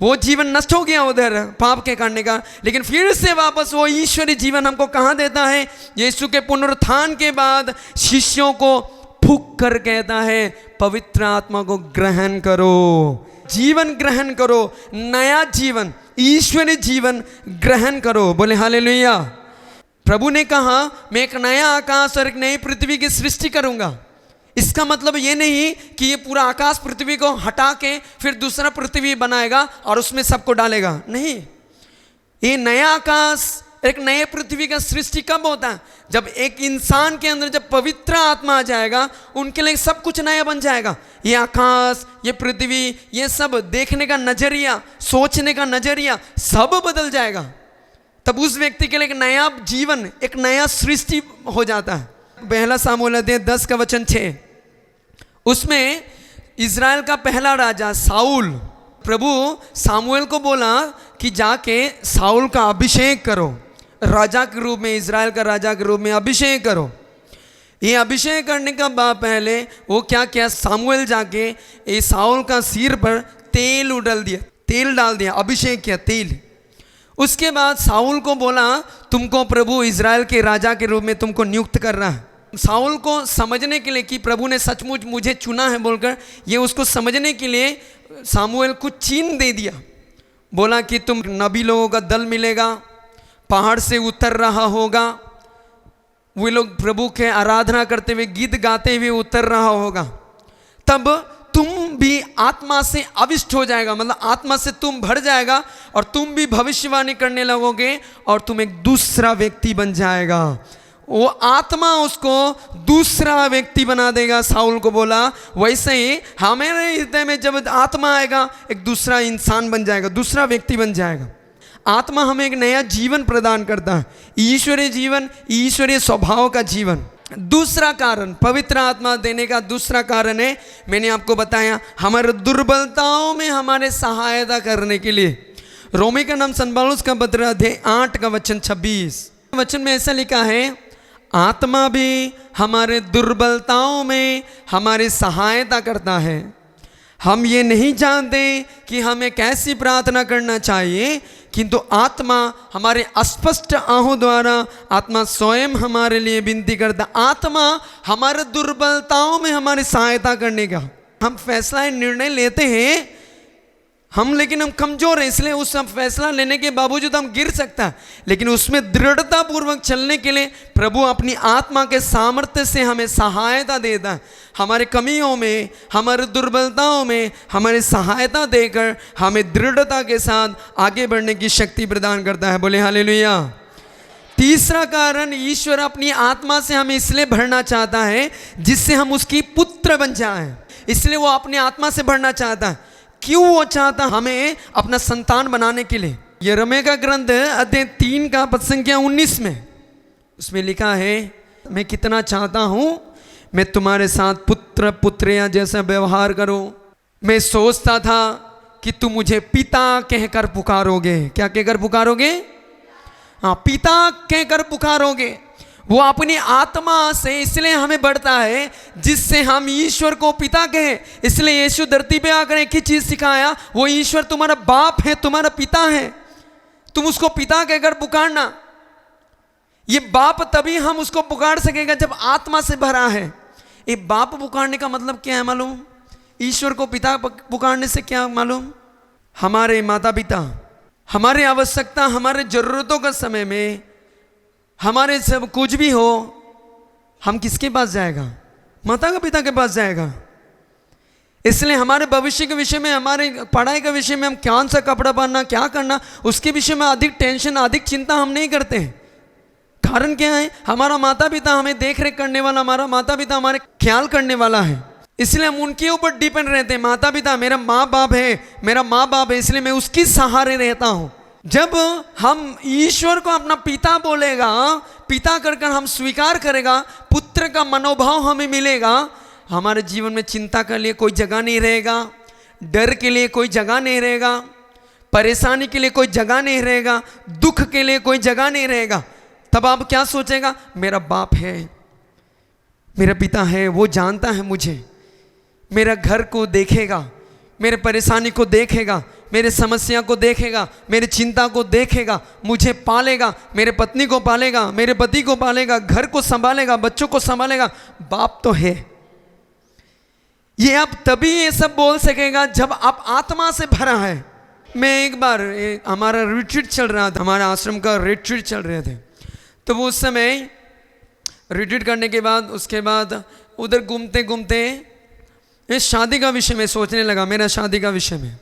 वो जीवन नष्ट हो गया उधर पाप के करने का, लेकिन फिर से वापस वो ईश्वरीय जीवन हमको कहाँ देता है? यीशु के पुनरुत्थान के बाद शिष्यों को फूंक कर कहता है, पवित्र आत्मा को ग्रहण करो, जीवन ग्रहण करो, नया जीवन, ईश्वरीय जीवन ग्रहण करो। बोले हालेलुया। प्रभु ने कहा मैं एक नया आकाश और एक नई पृथ्वी की सृष्टि करूंगा। इसका मतलब ये नहीं कि ये पूरा आकाश पृथ्वी को हटा के फिर दूसरा पृथ्वी बनाएगा और उसमें सबको डालेगा, नहीं। ये नया आकाश, एक नए पृथ्वी का सृष्टि कब होता है? जब एक इंसान के अंदर जब पवित्र आत्मा आ जाएगा, उनके लिए सब कुछ नया बन जाएगा। ये आकाश, ये पृथ्वी, ये सब देखने का नजरिया, सोचने का नजरिया सब बदल जाएगा। तब उस व्यक्ति के लिए एक नया जीवन, एक नया सृष्टि हो जाता है। पहला सामुएल अध्याय 10 का वचन 6, उसमें इज़राइल का पहला राजा साउल, प्रभु सामुएल को बोला कि जाके साउल का अभिषेक करो, राजा के रूप में, इज़राइल का राजा के रूप में अभिषेक करो। ये अभिषेक करने का बाद पहले वो क्या किया? सामुएल जाके ये साउल का सिर पर तेल उड़ल दिया, तेल डाल दिया, अभिषेक किया तेल। उसके बाद साउल को बोला तुमको प्रभु इज़राइल के राजा के रूप में तुमको नियुक्त कर रहा है। साउल को समझने के लिए कि प्रभु ने सचमुच मुझे चुना है बोलकर, ये उसको समझने के लिए सामुएल को चिन्ह दे दिया। बोला कि तुम नबी लोगों का दल मिलेगा, पहाड़ से उतर रहा होगा, वे लोग प्रभु के आराधना करते हुए, गीत गाते हुए उतर रहा होगा। तब तुम भी आत्मा से अविष्ट हो जाएगा, मतलब आत्मा से तुम भर जाएगा और तुम भी भविष्यवाणी करने लगोगे और तुम एक दूसरा व्यक्ति बन जाएगा। वो आत्मा उसको दूसरा व्यक्ति बना देगा। साउल को बोला वैसे ही हमारे हृदय में जब आत्मा आएगा, एक दूसरा इंसान बन जाएगा, दूसरा व्यक्ति बन जाएगा। आत्मा हमें एक नया जीवन प्रदान करता है, ईश्वरीय जीवन, ईश्वरीय स्वभाव का जीवन। दूसरा कारण, पवित्र आत्मा देने का दूसरा कारण है, मैंने आपको बताया, हमारे दुर्बलताओं में हमारे सहायता करने के लिए। रोमी का नाम संबालुस का पत्र अध्याय 8 का वचन 26 वचन में ऐसा लिखा है, आत्मा भी हमारे दुर्बलताओं में हमारी सहायता करता है। हम ये नहीं जानते कि हमें कैसी प्रार्थना करना चाहिए, किंतु आत्मा हमारे अस्पष्ट आहों द्वारा आत्मा स्वयं हमारे लिए विनती करता। आत्मा हमारे दुर्बलताओं में हमारी सहायता करने का हम फैसला, निर्णय लेते हैं, लेकिन हम कमजोर हैं, इसलिए उस फैसला लेने के बावजूद हम गिर सकता है, लेकिन उसमें दृढ़ता पूर्वक चलने के लिए प्रभु अपनी आत्मा के सामर्थ्य से हमें सहायता देता है। हमारे कमियों में, हमारे दुर्बलताओं में हमारी सहायता देकर हमें दृढ़ता के साथ आगे बढ़ने की शक्ति प्रदान करता है। बोले हालेलुया। तीसरा कारण, ईश्वर अपनी आत्मा से हमें इसलिए भरना चाहता है जिससे हम उसकी पुत्र बन जाएं। इसलिए वो अपनी आत्मा से भरना चाहता है। क्यों वो चाहता? हमें अपना संतान बनाने के लिए। यिर्मयाह का ग्रंथ अध्याय 3 का पद संख्या 19 में उसमें लिखा है, मैं कितना चाहता हूं मैं तुम्हारे साथ पुत्र पुत्रियां जैसा व्यवहार करूं। मैं सोचता था कि तुम मुझे पिता कहकर पुकारोगे। क्या कहकर पुकारोगे? हाँ, पिता कहकर पुकारोगे। वो अपनी आत्मा से इसलिए हमें बढ़ता है जिससे हम ईश्वर को पिता कहें। इसलिए यीशु धरती पे आकर एक ही चीज सिखाया, वो ईश्वर तुम्हारा बाप है, तुम्हारा पिता है, तुम उसको पिता कहकर पुकारना। ये बाप तभी हम उसको पुकार सकेगा जब आत्मा से भरा है। ये बाप पुकारने का मतलब क्या है मालूम? ईश्वर को पिता पुकारने से क्या मालूम? हमारे माता पिता हमारे आवश्यकता, हमारे जरूरतों का समय में, हमारे सब कुछ भी हो, हम किसके पास जाएगा? माता का पिता के पास जाएगा। इसलिए हमारे भविष्य के विषय में, हमारे पढ़ाई के विषय में, हम कौन सा कपड़ा पहनना, क्या करना, उसके विषय में अधिक टेंशन, अधिक चिंता हम नहीं करते हैं। कारण क्या है? हमारा माता पिता हमें देख रेख करने वाला, हमारा माता पिता हमारे ख्याल करने वाला है। इसलिए हम उनके ऊपर डिपेंड रहते हैं। माता पिता मेरा माँ बाप है, मेरा माँ बाप है, इसलिए मैं उसकी सहारे रहता हूँ। जब हम ईश्वर को अपना पिता बोलेगा, पिता कर हम स्वीकार करेगा, पुत्र का मनोभाव हमें मिलेगा, हमारे जीवन में चिंता के लिए कोई जगह नहीं रहेगा, डर के लिए कोई जगह नहीं रहेगा, परेशानी के लिए कोई जगह नहीं रहेगा, दुख के लिए कोई जगह नहीं रहेगा। तब आप क्या सोचेगा? मेरा बाप है, मेरा पिता है, वो जानता है मुझे, मेरा घर को देखेगा, मेरे परेशानी को देखेगा, मेरे समस्या को देखेगा, मेरी चिंता को देखेगा, मुझे पालेगा, मेरे पत्नी को पालेगा, मेरे पति को पालेगा, घर को संभालेगा, बच्चों को संभालेगा। बाप तो है। ये आप तभी ये सब बोल सकेगा जब आप आत्मा से भरा है। मैं एक बार हमारा रिट्रीट चल रहा था, हमारा आश्रम का रिट्रीट चल रहे थे, तो वो उस समय रिट्रीट करने के बाद उसके बाद उधर घूमते घूमते इस शादी का विषय में सोचने लगा। मेरा शादी का विषय में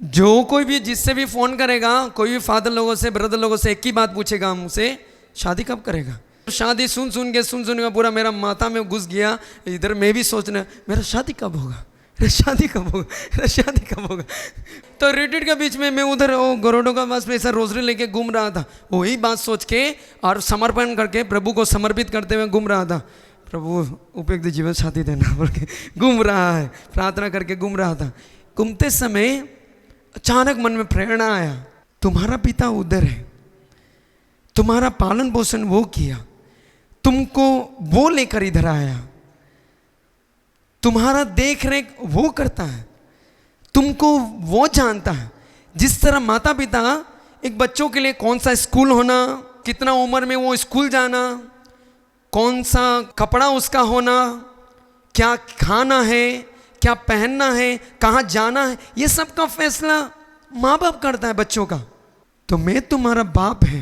जो कोई भी जिससे भी फ़ोन करेगा, कोई भी फादर लोगों से, ब्रदर लोगों से एक ही बात पूछेगा हमसे, शादी कब करेगा? शादी सुन सुन के पूरा मेरा माथा में घुस गया। इधर मैं भी सोचना, मेरा शादी कब होगा, मेरा शादी कब होगा, मेरा शादी कब होगा। तो रिट्रीट के बीच में मैं उधर वो गरोडों का पास ऐसा रोजरी लेके घूम रहा था, वही बात सोच के और समर्पण करके प्रभु को समर्पित करते हुए घूम रहा था। प्रभु उपयुक्त जीवन साथी देना बोल के घूम रहा है, प्रार्थना करके घूम रहा था। घूमते समय अचानक मन में प्रेरणा आया, तुम्हारा पिता उधर है, तुम्हारा पालन पोषण वो किया, तुमको वो लेकर इधर आया, तुम्हारा देख रेख वो करता है, तुमको वो जानता है। जिस तरह माता पिता एक बच्चों के लिए कौन सा स्कूल होना, कितना उम्र में वो स्कूल जाना, कौन सा कपड़ा उसका होना, क्या खाना है, क्या पहनना है, कहाँ जाना है, ये सब का फैसला माँ बाप करता है बच्चों का। तो मैं तुम्हारा बाप है,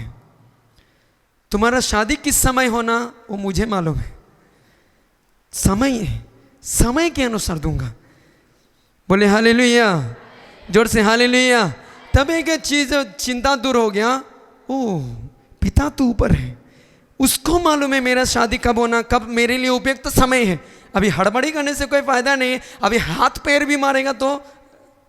तुम्हारा शादी किस समय होना वो मुझे मालूम है, समय है, समय के अनुसार दूंगा। बोले हालेलुया, जोर से हालेलुया। तब एक चीज चिंता दूर हो गया, ओ पिता तो ऊपर है, उसको मालूम है मेरा शादी कब होना, कब मेरे लिए उपयुक्त समय है। अभी हड़बड़ी करने से कोई फायदा नहीं है। अभी हाथ पैर भी मारेगा तो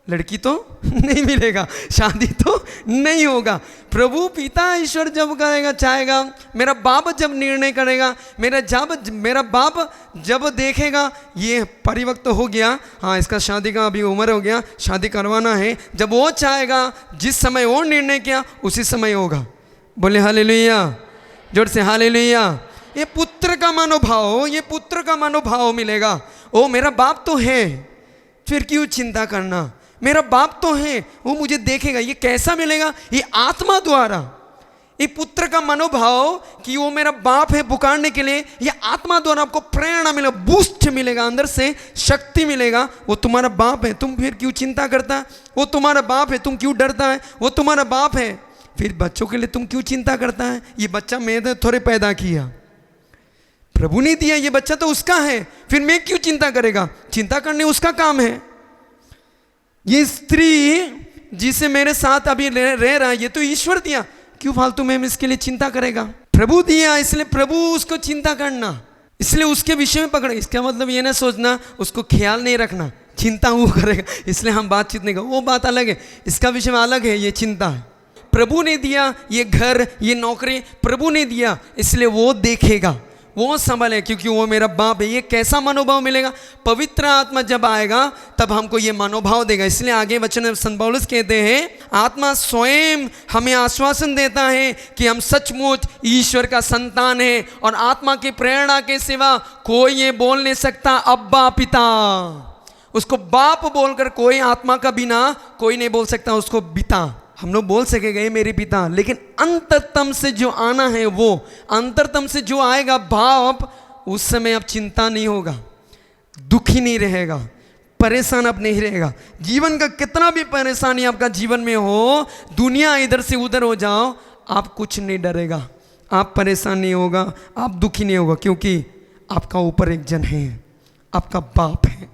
लड़की तो नहीं मिलेगा, शादी तो नहीं होगा। प्रभु पिता ईश्वर जब करेगा, चाहेगा, मेरा बाप जब निर्णय करेगा, मेरा बाप जब देखेगा ये परिवक्त हो गया, हाँ इसका शादी का अभी उम्र हो गया, शादी करवाना है, जब वो चाहेगा, जिस समय वो निर्णय किया उसी समय होगा। बोले हालेलुया, जोर से हालेलुया। ये पुत्र का मनोभाव, ये पुत्र का मनोभाव मिलेगा। ओ मेरा बाप तो है, फिर क्यों चिंता करना, मेरा बाप तो है, वो मुझे देखेगा। ये कैसा मिलेगा? ये आत्मा द्वारा, ये पुत्र का मनोभाव कि वो मेरा बाप है पुकारने के लिए, ये आत्मा द्वारा आपको प्रेरणा मिलेगा, बूस्ट मिलेगा, अंदर से शक्ति मिलेगा। वो तुम्हारा बाप है, तुम फिर क्यों चिंता करता है? वो तुम्हारा बाप है, तुम क्यों डरता है? वो तुम्हारा बाप है, फिर बच्चों के लिए तुम क्यों चिंता करता है? ये बच्चा मैंने थोड़े पैदा किया, प्रभु ने दिया, ये बच्चा तो उसका है, फिर मैं क्यों चिंता करेगा? चिंता करने उसका काम है। ये स्त्री जिसे मेरे साथ अभी रह रहा है, ये तो ईश्वर दिया, क्यों फालतू में इसके लिए चिंता करेगा? प्रभु दिया, इसलिए प्रभु उसको चिंता करना, इसलिए उसके विषय में पकड़। इसका मतलब ये ना सोचना उसको ख्याल नहीं रखना, चिंता वो करेगा इसलिए हम बातचीत नहीं कर, वो बात अलग है, इसका विषय में अलग है, ये चिंता है। प्रभु ने दिया ये घर, ये नौकरी प्रभु ने दिया, इसलिए वो देखेगा, वो संभले, क्योंकि वो मेरा बाप है। ये कैसा मनोभाव मिलेगा? पवित्र आत्मा जब आएगा तब हमको ये मनोभाव देगा। इसलिए आगे वचन में संत पौलुस कहते हैं, आत्मा स्वयं हमें आश्वासन देता है कि हम सचमुच ईश्वर का संतान है, और आत्मा की प्रेरणा के सिवा कोई ये बोल नहीं सकता अब्बा पिता। उसको बाप बोलकर कोई आत्मा का बिना कोई नहीं बोल सकता उसको पिता। हम लोग बोल सकेंगे मेरे पिता, लेकिन अंतरतम से जो आना है, वो अंतरतम से जो आएगा बाप, उस समय अब चिंता नहीं होगा, दुखी नहीं रहेगा, परेशान अब नहीं रहेगा। जीवन का कितना भी परेशानी आपका जीवन में हो, दुनिया इधर से उधर हो जाओ, आप कुछ नहीं डरेगा, आप परेशान नहीं होगा, आप दुखी नहीं होगा, क्योंकि आपका ऊपर एक जन है, आपका बाप है।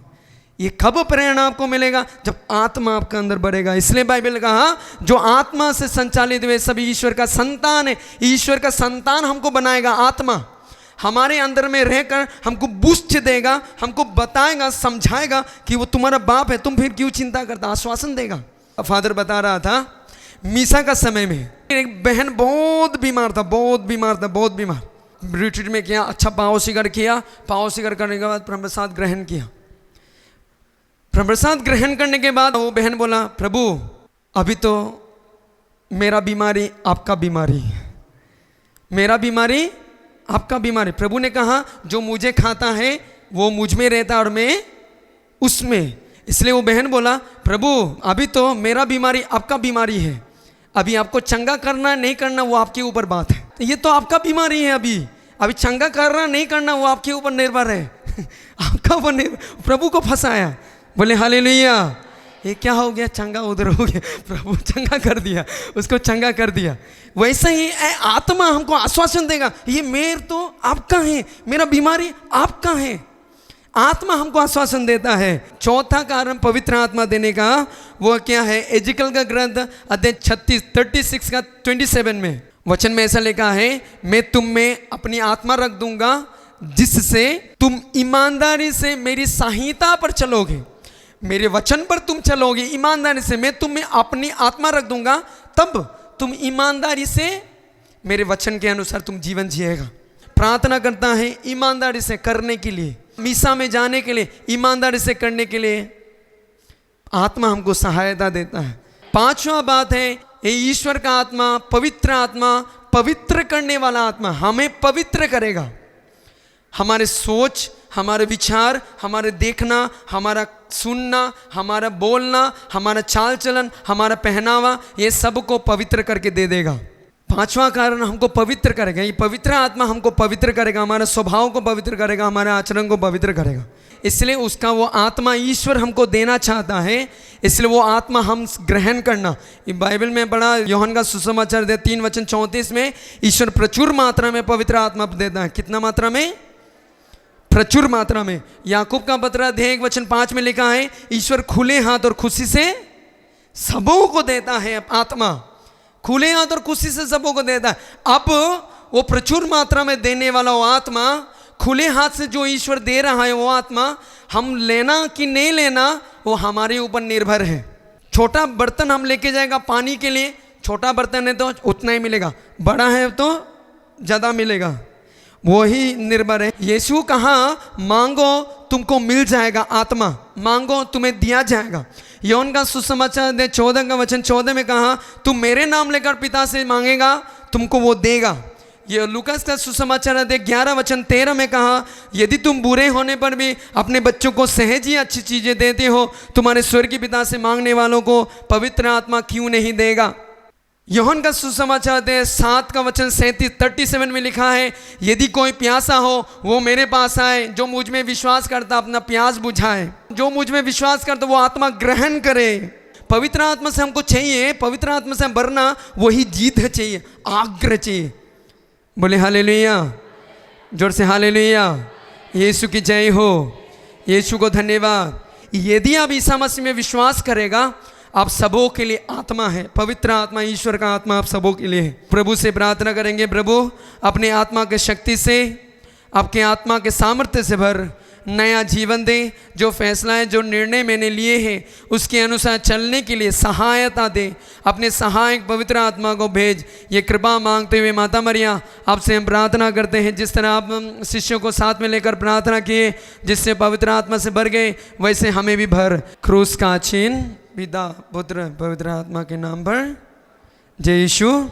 ये कब प्रेरणा आपको मिलेगा? जब आत्मा आपका अंदर बढ़ेगा। इसलिए बाइबल ने कहा जो आत्मा से संचालित हुए सभी ईश्वर का संतान है। ईश्वर का संतान हमको बनाएगा, आत्मा हमारे अंदर में रहकर हमको बूस्ट देगा, हमको बताएगा, समझाएगा कि वो तुम्हारा बाप है, तुम फिर क्यों चिंता करता, आश्वासन देगा। फादर बता रहा था मीसा का समय में एक बहन बहुत बीमार था, बहुत बीमार। रिट्रीट में किया, अच्छा पाँव सिगर किया, पाँव सिगर करने के बाद प्रसाद ग्रहण किया। प्रसाद ग्रहण करने के बाद वो बहन बोला, प्रभु अभी तो मेरा बीमारी आपका बीमारी है, मेरा बीमारी आपका बीमारी। प्रभु ने कहा जो मुझे खाता है वो मुझ में रहता है और मैं उसमें। इसलिए वो बहन बोला, प्रभु अभी तो मेरा बीमारी आपका बीमारी है, अभी आपको चंगा करना नहीं करना वो आपके ऊपर बात है। ये तो आपका बीमारी है, अभी चंगा करना नहीं करना वो आपके ऊपर निर्भर है आपका ऊपर निर्भर। प्रभु को फंसाया, बोले हालेलुया, ये क्या हो गया, चंगा उधर हो गया, प्रभु चंगा कर दिया, उसको चंगा कर दिया। वैसा ही आत्मा हमको आश्वासन देगा, ये मेर तो आपका है, मेरा बीमारी आपका है। आत्मा हमको आश्वासन देता है। चौथा कारण पवित्र आत्मा देने का वो क्या है? एजिकल का ग्रंथ अध्याय 36 का 27 में वचन में ऐसा लिखा है, मैं तुम में अपनी आत्मा रख दूंगा जिससे तुम ईमानदारी से मेरी संहिता पर चलोगे, मेरे वचन पर तुम चलोगे ईमानदारी से। मैं तुम में अपनी आत्मा रख दूंगा, तब तुम ईमानदारी से मेरे वचन के अनुसार तुम जीवन जिएगा। प्रार्थना करता है ईमानदारी से करने के लिए, मीसा में जाने के लिए, ईमानदारी से करने के लिए आत्मा हमको सहायता देता है। पांचवा बात है, ये ईश्वर का आत्मा, पवित्र करने वाला आत्मा हमें पवित्र करेगा। हमारे सोच, हमारे विचार, हमारे देखना, हमारा सुनना, हमारा बोलना, हमारा चाल चलन, हमारा पहनावा, ये सब को पवित्र करके दे देगा। पांचवा कारण हमको पवित्र करेगा, ये पवित्र आत्मा हमको पवित्र करेगा, हमारे स्वभाव को पवित्र करेगा, हमारे आचरण को पवित्र करेगा। इसलिए उसका वो आत्मा ईश्वर हमको देना चाहता है, इसलिए वो आत्मा हम ग्रहण करना। ये बाइबल में पढ़ा, यूहन्ना का सुसमाचार 3:34 में ईश्वर प्रचुर मात्रा में पवित्र आत्मा देता है। कितना मात्रा में? प्रचुर मात्रा में। याकूब का पत्र अध्याय 1:5 में लिखा है, ईश्वर खुले हाथ और खुशी से सबों को देता है आत्मा, खुले हाथ और खुशी से सबों को देता है। अब वो प्रचुर मात्रा में देने वाला वो आत्मा, खुले हाथ से जो ईश्वर दे रहा है वो आत्मा, हम लेना कि नहीं लेना वो हमारे ऊपर निर्भर है। छोटा बर्तन हम लेके जाएगा पानी के लिए, छोटा बर्तन है तो उतना ही मिलेगा, बड़ा है तो ज़्यादा मिलेगा, वही निर्भर है। यीशु कहा मांगो तुमको मिल जाएगा, आत्मा मांगो तुम्हें दिया जाएगा। यूहन्ना का सुसमाचार 14 में कहा तुम मेरे नाम लेकर पिता से मांगेगा तुमको वो देगा। ये लूकास का सुसमाचार 11:13 में कहा यदि तुम बुरे होने पर भी अपने बच्चों को सहज ही अच्छी चीज़ें देते हो, तुम्हारे स्वर्गीय पिता से मांगने वालों को पवित्र आत्मा क्यों नहीं देगा। यूहन्ना का सुसमाचार अध्याय 7 का वचन 37 में लिखा है, यदि कोई प्यासा हो वो मेरे पास आए, जो मुझ में विश्वास करता अपना प्यास बुझाए। जो मुझ में विश्वास करता वो आत्मा ग्रहण करे। पवित्र आत्मा से हमको चाहिए, पवित्र आत्मा से हम भरना, वही जीत चाहिए, आग्रह चाहिए। बोले हालेलुया, जोर से हालेलुया। यीशु की जय हो, यीशु को धन्यवाद। यदि आप ईसा मसीह में विश्वास करेगा, आप सबों के लिए आत्मा है, पवित्र आत्मा, ईश्वर का आत्मा आप सबों के लिए है। प्रभु से प्रार्थना करेंगे, प्रभु अपने आत्मा के शक्ति से, आपके आत्मा के सामर्थ्य से भर, नया जीवन दे। जो फैसला है, जो निर्णय मैंने लिए हैं, उसके अनुसार चलने के लिए सहायता दे। अपने सहायक पवित्र आत्मा को भेज। ये कृपा मांगते हुए माता मरिया आपसे हम प्रार्थना करते हैं, जिस तरह आप शिष्यों को साथ में लेकर प्रार्थना किए, जिससे पवित्र आत्मा से भर गए, वैसे हमें भी भर। क्रूस का चिन्ह, पिता पुत्र पवित्र आत्मा के नाम पर, जय यीशु।